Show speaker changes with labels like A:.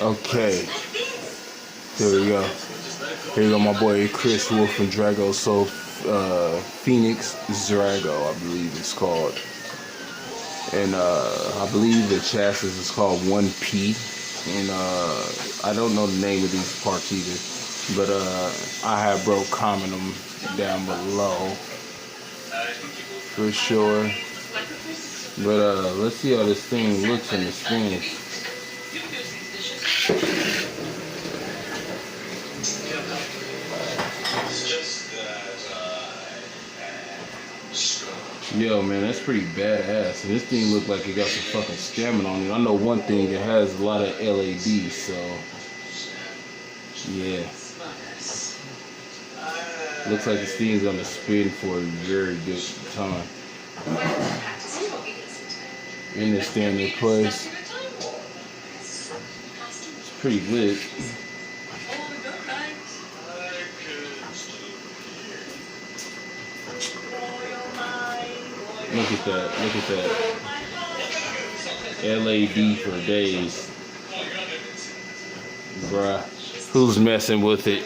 A: Okay, there we go. Here you go, my boy Chris Wolf from DragO. So, Phoenix ZragO, I believe it's called. And I believe the chassis is called 1P. And I don't know the name of these parts either. But I have bro comment them down below for sure. But let's see how this thing looks in the screen. Yo, man, that's pretty badass. And this thing look like it got some fucking stamina on it. I know one thing, it has a lot of LAD, so yeah. Looks like this thing's gonna spin for a very good time. In the standing place. It's pretty lit. Look at that, look at that. LAD for days. Bruh, who's messing with it?